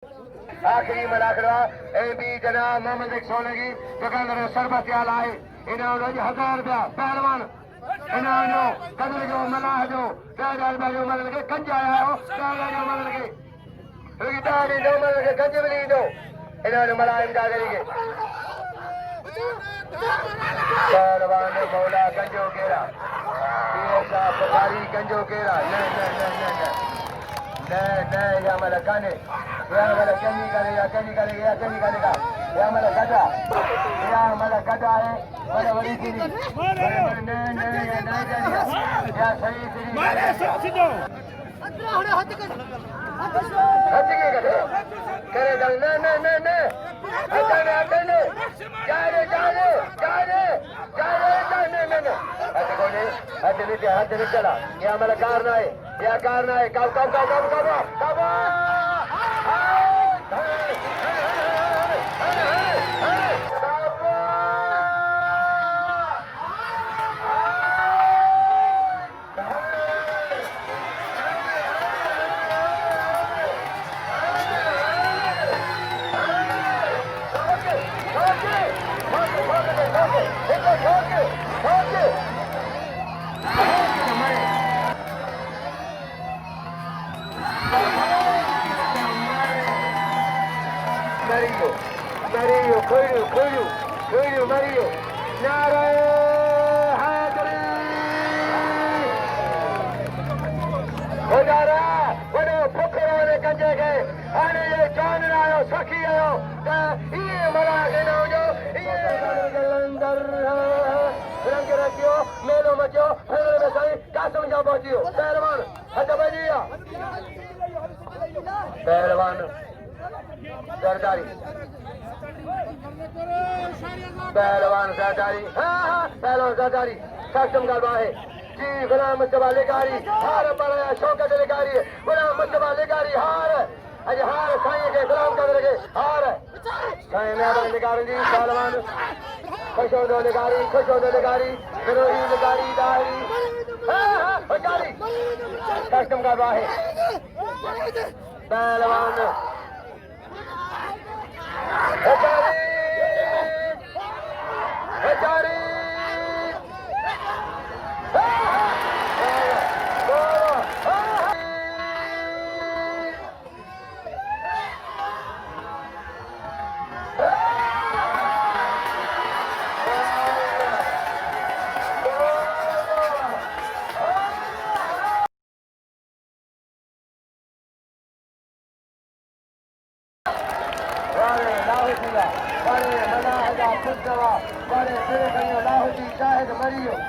आखिरी मलाखरा एबी जनाब मोहम्मद सोलगी दुकानदार शरबत आए इन्होंने 1000 रुपया पहलवान इन्होंने कदर जो मलाह जो 1000 रुपया जो मल के कंज आया हो 1000 जो मल के रुगितानी जो मल के कंज मिली दो इन्होंने मलाह इमदाद करेंगे पहलवान मौला कंजो केरा ये साहब पुकारी कंजो केरा नहीं या मला काने या मला कमी करेगा या मला गदा है मला बड़ी थी नहीं या सही करे नहीं हाथ चला या मला कारण आहे काव Mario, Nara Hadri Hodara, Wado Pokora Kanjake, Ani Janarayo, Sakiyo, E. Malagino, E. Rangarakio, Melo Macho, Hello, Kasam Jabodio, Pehlewan, Hatabadia, Pehlewan, Zardari. पहलवान ज़रदारी पहलवान ज़रदारी सक्षम गलबा है जी गुलाम मुस्तफा लेकारी हार पड़ा शौकत लेकारी गुलाम मुस्तफा लेकारी हार अज हार साईं के गुलाम कदर के हार साईं मेहरबानी लेकारी जी पहलवान खुशोदो लेकारी फिरोही लेकारी दारी लेकारी सक्षम गलबा है पहलवान Lahooti Shahid Malah,